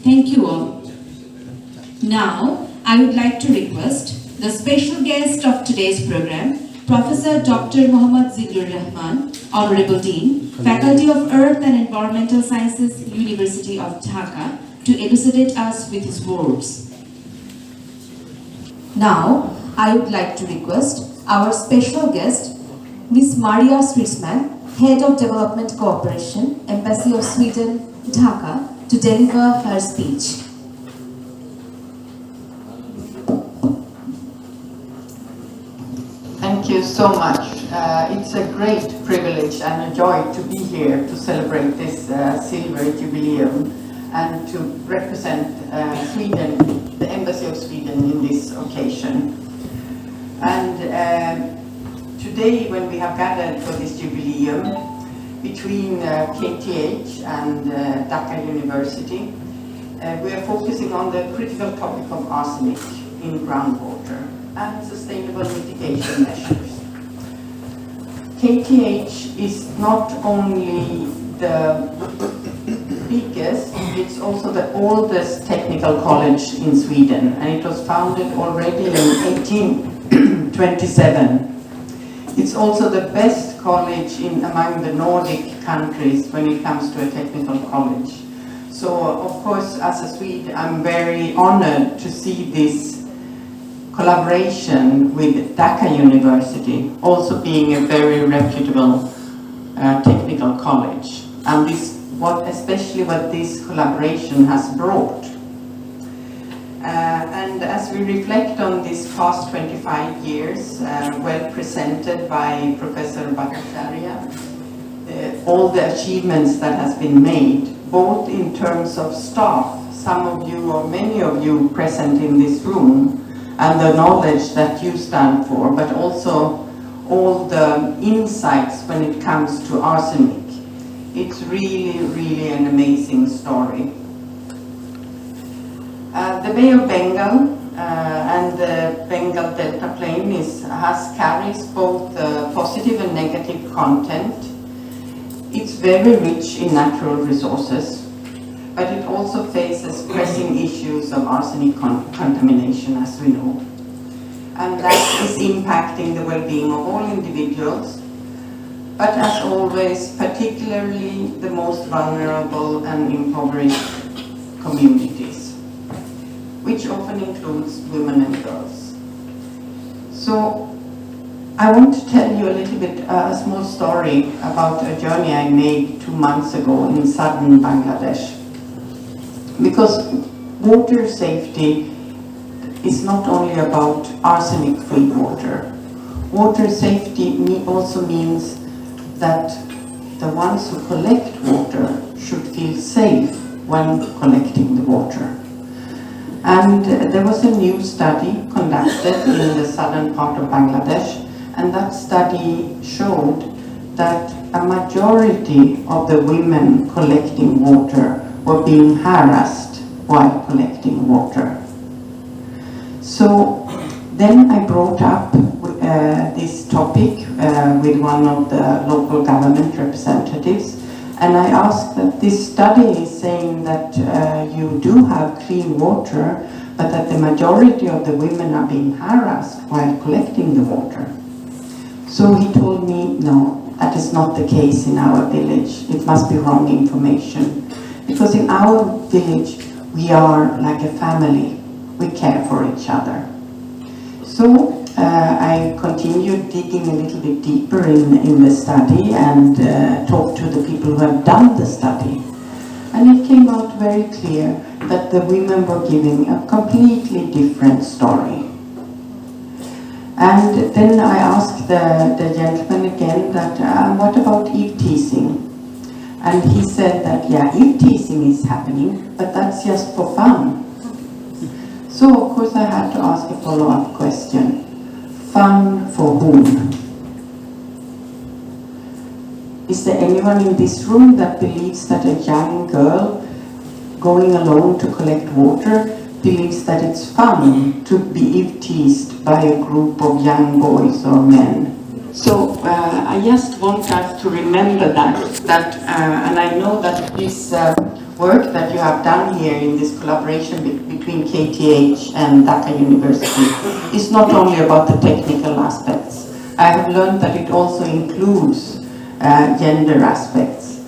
Thank you all. Now, I would like to request the special guest of today's program, Professor Dr. Mohammad Ziblur Rahman, Honorable Dean, Faculty of Earth and Environmental Sciences, University of Dhaka, to elucidate us with his words. Now, I would like to request our special guest, Ms. Maria Stridsman, Head of Development Cooperation, Embassy of Sweden, Dhaka, to deliver her speech. Thank you so much. It's a great privilege and a joy to be here to celebrate this silver jubileum and to represent Sweden, the Embassy of Sweden in this occasion. And today, when we have gathered for this jubileum between KTH and Dhaka University, we are focusing on the critical topic of arsenic in groundwater and sustainable mitigation measures. KTH is not only the biggest, it's also the oldest technical college in Sweden, and it was founded already in 1827. It's also the best college among the Nordic countries when it comes to a technical college. So, of course, as a Swede, I'm very honored to see this collaboration with Dhaka University, also being a very reputable technical college, and especially what this collaboration has brought. And as we reflect on these past 25 years, well presented by Professor Bhattacharya, all the achievements that has been made, both in terms of staff, some of you or many of you present in this room, and the knowledge that you stand for, but also all the insights when it comes to arsenic. It's really, really an amazing story. The Bay of Bengal and the Bengal Delta Plain carries both positive and negative content. It's very rich in natural resources, but it also faces pressing issues of arsenic contamination, as we know. And that is impacting the well-being of all individuals, but as always, particularly the most vulnerable and impoverished communities, which often includes women and girls. So I want to tell you a little bit, a small story about a journey I made 2 months ago in southern Bangladesh. Because water safety is not only about arsenic-free water. Water safety also means that the ones who collect water should feel safe when collecting the water. And there was a new study conducted in the southern part of Bangladesh, and that study showed that a majority of the women collecting water were being harassed while collecting water. So then I brought up this topic with one of the local government representatives, and I asked that this study is saying that you do have clean water, but that the majority of the women are being harassed while collecting the water. So he told me, no, that is not the case in our village. It must be wrong information. Because in our village, we are like a family. We care for each other. So I continued digging a little bit deeper in the study and talked to the people who have done the study. And it came out very clear that the women were giving a completely different story. And then I asked the gentleman again that, what about eve-teasing? And he said that, yeah, eve-teasing is happening, but that's just for fun. So, of course, I had to ask a follow-up question. Fun for whom? Is there anyone in this room that believes that a young girl going alone to collect water believes that it's fun to be eve-teased by a group of young boys or men? So I just want us to remember that and I know that this work that you have done here in this collaboration between KTH and Dhaka University is not only about the technical aspects. I have learned that it also includes gender aspects.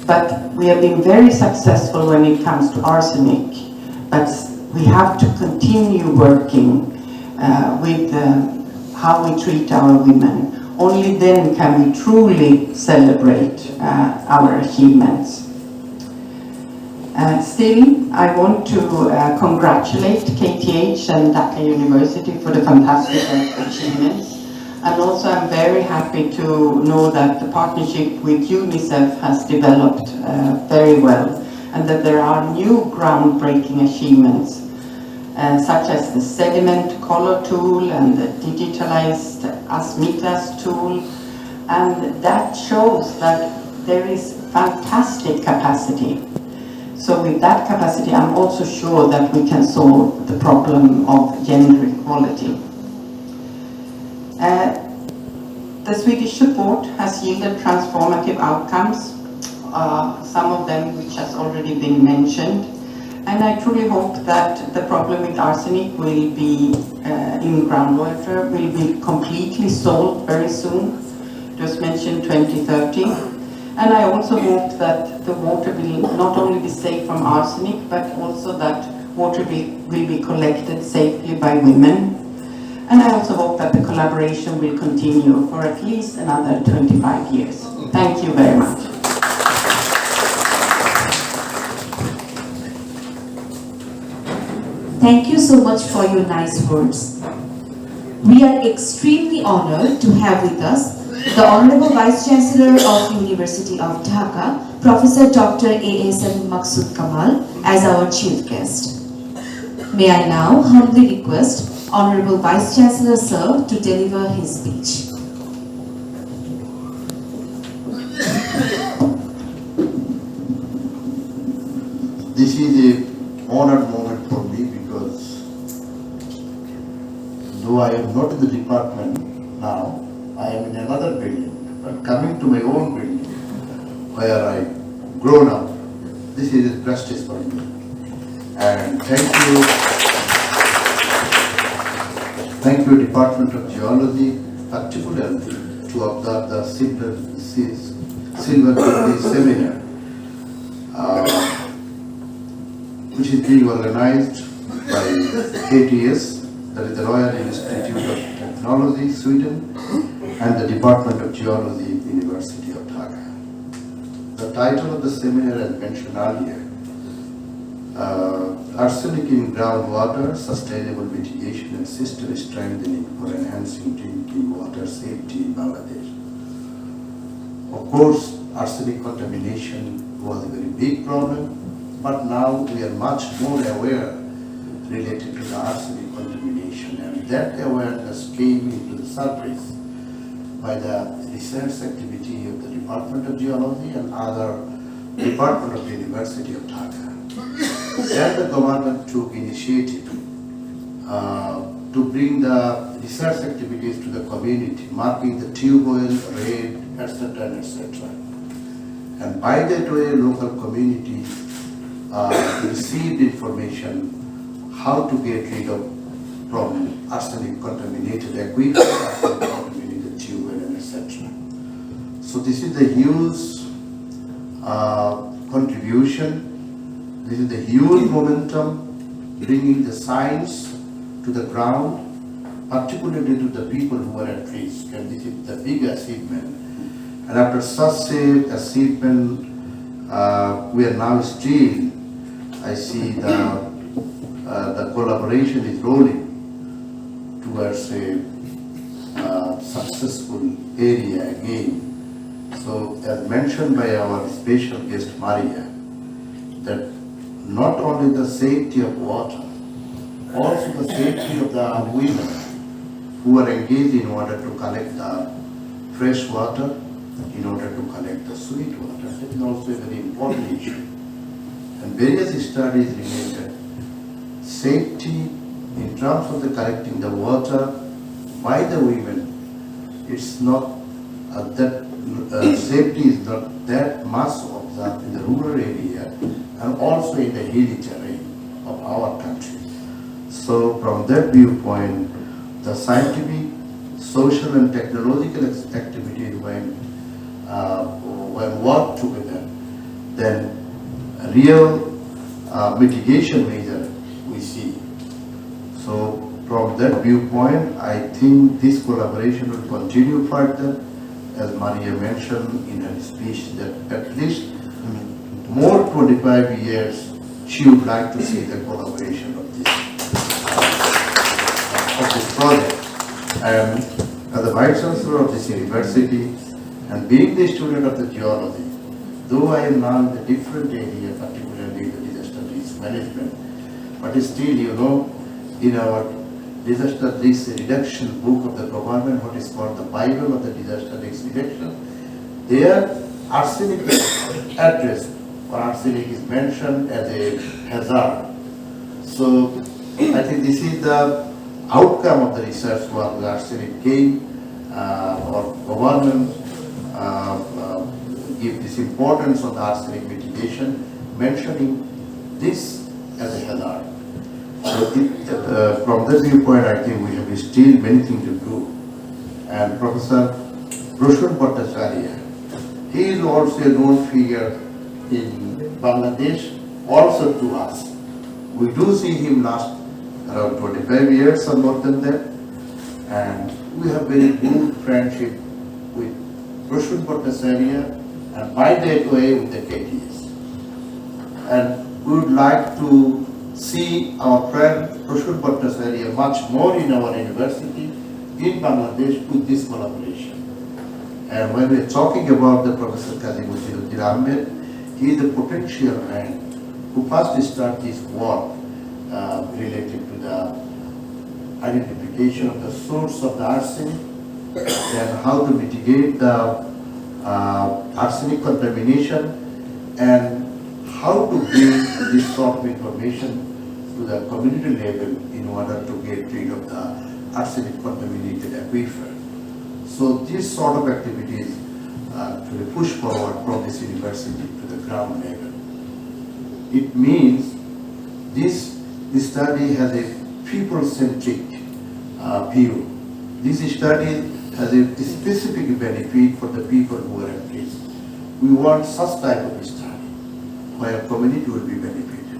But we have been very successful when it comes to arsenic, but we have to continue working with how we treat our women. Only then can we truly celebrate our achievements. Still, I want to congratulate KTH and Dhaka University for the fantastic achievements. And also I'm very happy to know that the partnership with UNICEF has developed very well, and that there are new groundbreaking achievements, such as the sediment color tool and the digitalized Asmitas tool. And that shows that there is fantastic capacity. So with that capacity, I'm also sure that we can solve the problem of gender equality. The Swedish support has yielded transformative outcomes, some of them which has already been mentioned. And I truly hope that the problem with arsenic will be, in groundwater, will be completely solved very soon. It was mentioned 2030. And I also hope that the water will not only be safe from arsenic, but also that water will be collected safely by women. And I also hope that the collaboration will continue for at least another 25 years. Thank you very much. Thank you so much for your nice words. We are extremely honored to have with us the Honorable Vice Chancellor of University of Dhaka, Professor Dr. A.S.M. Maksud Kamal, as our chief guest. May I now humbly request Honorable Vice Chancellor Sir to deliver his speech. This is an honored moment for me because though I am not in the department now, I am in another building, but coming to my own building where I grown up, this is a prestige for me. And thank you Department of Geology, particularly to observe the Silver Jubilee Seminar, which is being organized by KTS, that is the Royal Institute of Technology, Sweden, and the Department of Geology, University of Dhaka. The title of the seminar, as mentioned earlier, Arsenic in Groundwater, Sustainable Mitigation and System Strengthening for Enhancing Drinking Water Safety in Bangladesh. Of course, arsenic contamination was a very big problem, but now we are much more aware related to the arsenic contamination, and that awareness came into the surface by the research activity of the Department of Geology and other Department of the University of Dhaka. Then the government took initiative to bring the research activities to the community, marking the tube oil, red, etc., etc. And by that way, local community received information how to get rid of from arsenic contaminated equipment, arsenic contaminated tube oil, and etc. So this is the huge contribution. This is the huge momentum, bringing the science to the ground, particularly to the people who are at risk, and this is the big achievement. And after such a achievement, we are now still, I see the collaboration is rolling towards a successful area again. So as mentioned by our special guest Maria, that not only the safety of water, also the safety of the women who are engaged in order to collect the fresh water, in order to collect the sweet water. That is also a very important issue. And various studies related safety in terms of the collecting the water by the women. It's not that safety is not that much observed in the rural area, and also in the hilly terrain of our country. So from that viewpoint, the scientific, social and technological activities when worked together, then a real mitigation measure we see. So from that viewpoint, I think this collaboration will continue further, as Maria mentioned in her speech, that at least more 25 years she would like to see the collaboration of this project. And as the Vice Chancellor of this university and being the student of the geology, though I am now in a different area, particularly the disaster risk management, but still, you know, in our disaster risk reduction book of the government, what is called the Bible of the disaster risk reduction, there arsenic is addressed, or arsenic is mentioned as a hazard. So I think this is the outcome of the research work the arsenic came, or government give this importance of the arsenic mitigation, mentioning this as a hazard. So from that viewpoint, I think we have still many things to do. And Professor Rushun Bhattacharya, he is also a known figure in Bangladesh, also to us. We do see him last around 25 years or more than that. And we have very good friendship with Rushun Bhattacharya, and by that way with the KTS. And we would like to see our friend Rushun Bhattacharya much more in our university in Bangladesh with this collaboration. And when we are talking about the Professor Kazimuddin Ahmed, he is a potential man who first started his work related to the identification of the source of the arsenic, then how to mitigate the arsenic contamination, and how to bring this sort of information to the community level in order to get rid of the arsenic contaminated aquifer. So these sort of activities to push forward from this university to the ground level. It means this study has a people-centric view. This study has a specific benefit for the people who are at risk. We want such type of study where community will be benefited,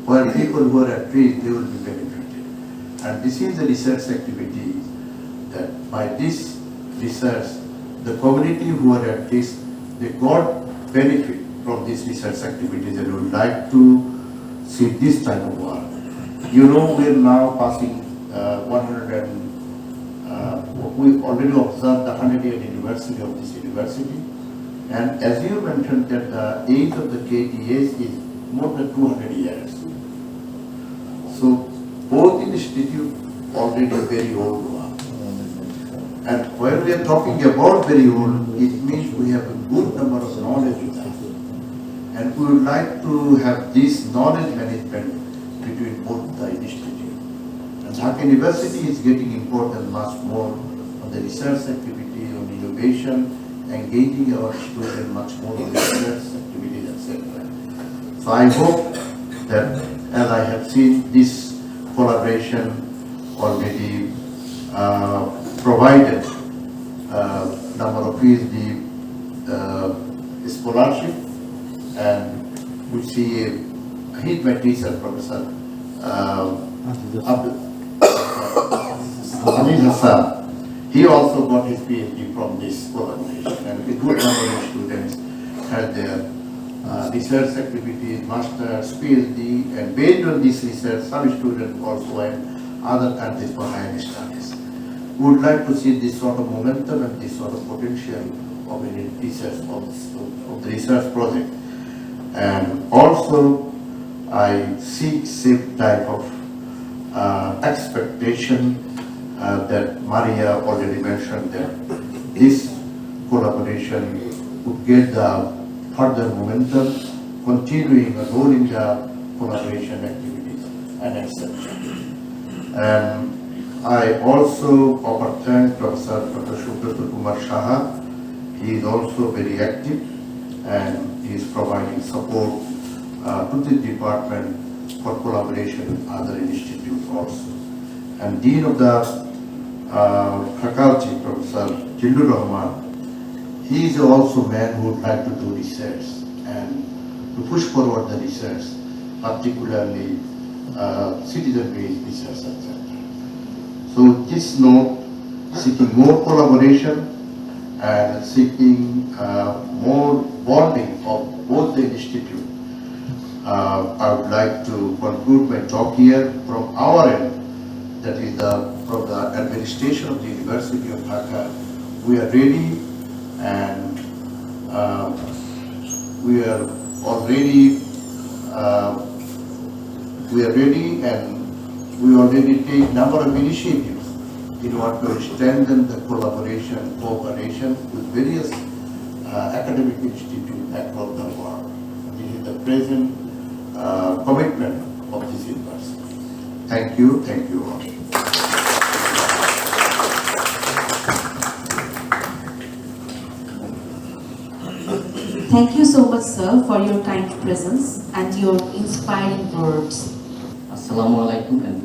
where people who are at risk, they will be benefited. And this is the research activity that by this research, the community who are at risk, they got benefit from this research activities, and would like to see this type of work. You know, we are now passing we already observed the 100-year anniversary of this university. And as you mentioned that the age of the KTS is more than 200 years. So both institutes already very old work. And when we are talking about very old, it means we have a good number of knowledge with us. And we would like to have this knowledge management between both the institutes. And Dhaka University is getting important much more on the research activity, on innovation, engaging our students much more in research activities, etc. So I hope that as I have seen this collaboration already provided number of PhD scholarship, and we see he's my teacher, Professor Anil Hassan. He also got his PhD from this collaboration, and a good number of students had their research activities, master's, PhD, and based on this research, some students also went other countries for higher studies. We would like to see this sort of momentum and this sort of potential of any research of the research project. And also, I see same type of expectation that Maria already mentioned, that this collaboration would get the further momentum, continuing and rolling the collaboration activities and etc. And I also thank Professor Dr. Subrata Kumar Saha. He is also very active and he is providing support to the department for collaboration with other institutes also. And Dean of the Faculty, Professor Jildur Rahman, he is also a man who would like to do research and to push forward the research, particularly citizen-based research, etc. So this note, seeking more collaboration and seeking more bonding of both the institutes, I would like to conclude my talk here from our end, that is from the administration of the University of Dhaka. We are ready and we are already and we already take number of initiatives in order to strengthen the collaboration, cooperation with various academic institutes across the world. This is the present commitment of this university. Thank you all. Thank you so much, sir, for your kind presence and your inspiring words. Assalamu alaikum and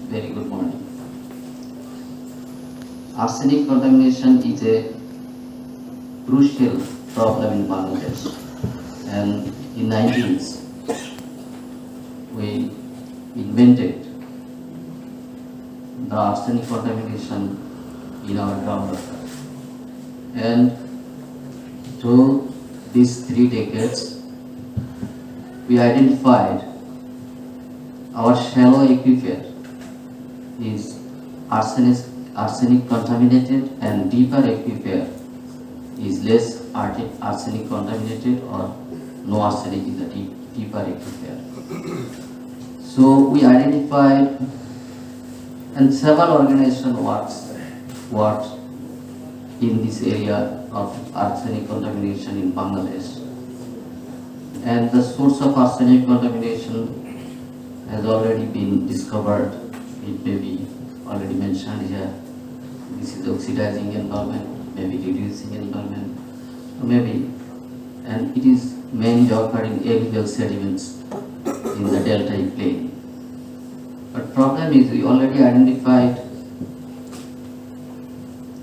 very good morning. Arsenic contamination is a crucial problem in Bangladesh, and in 1990s we invented the arsenic contamination in our groundwater, and through these 3 decades we identified our shallow aquifer is arsenic contaminated, and deeper aquifer is less arsenic contaminated or no arsenic in the deeper aquifer. So we identified, and several organizations worked in this area of arsenic contamination in Bangladesh. And the source of arsenic contamination has already been discovered. It may be already mentioned here. This is oxidizing environment, maybe reducing environment, or maybe, and it is mainly occurring in alluvial sediments in the delta plain. But problem is we already identified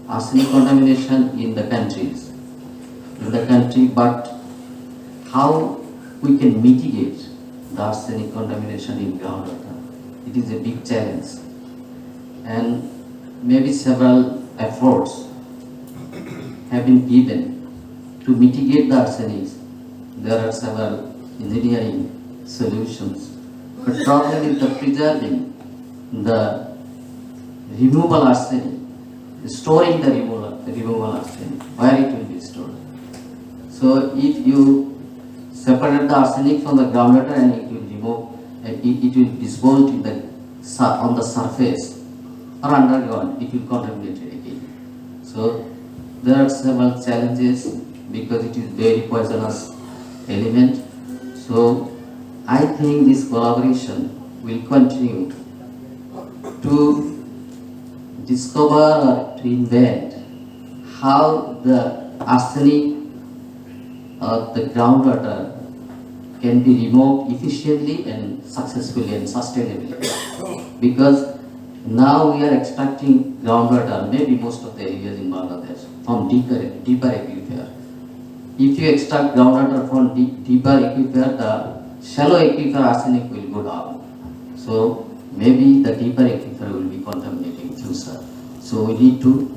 arsenic contamination in the country, but how we can mitigate the arsenic contamination in groundwater? It is a big challenge, and maybe several efforts have been given to mitigate the arsenic. There are several engineering solutions, but problem is the preserving the removable arsenic, storing the removable arsenic, where it will be stored. So if you separate the arsenic from the groundwater and it will dispose in on the surface or underground, it will contaminate it again. So there are several challenges because it is very poisonous element. So I think this collaboration will continue to discover or to invent how the arsenic of the groundwater can be removed efficiently and successfully and sustainably. Because now we are extracting groundwater, maybe most of the areas in Bangladesh, from deeper aquifer. If you extract groundwater from deeper aquifer, the shallow aquifer arsenic will go down. So maybe the deeper aquifer will be contaminating future. So we need to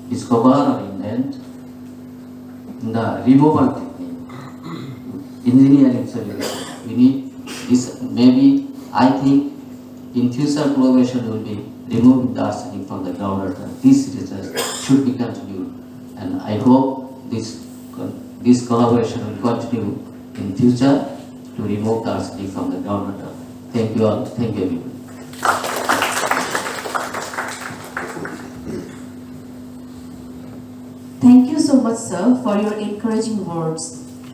discover or invent the removal technique, engineering solution. We need this. Maybe I think in future collaboration will be removing the arsenic from the groundwater. This research should be continued, and I hope this collaboration will continue in future to remove the arsenic from the groundwater. Thank you all. Thank you everyone. Thank you so much, sir, for your encouraging words.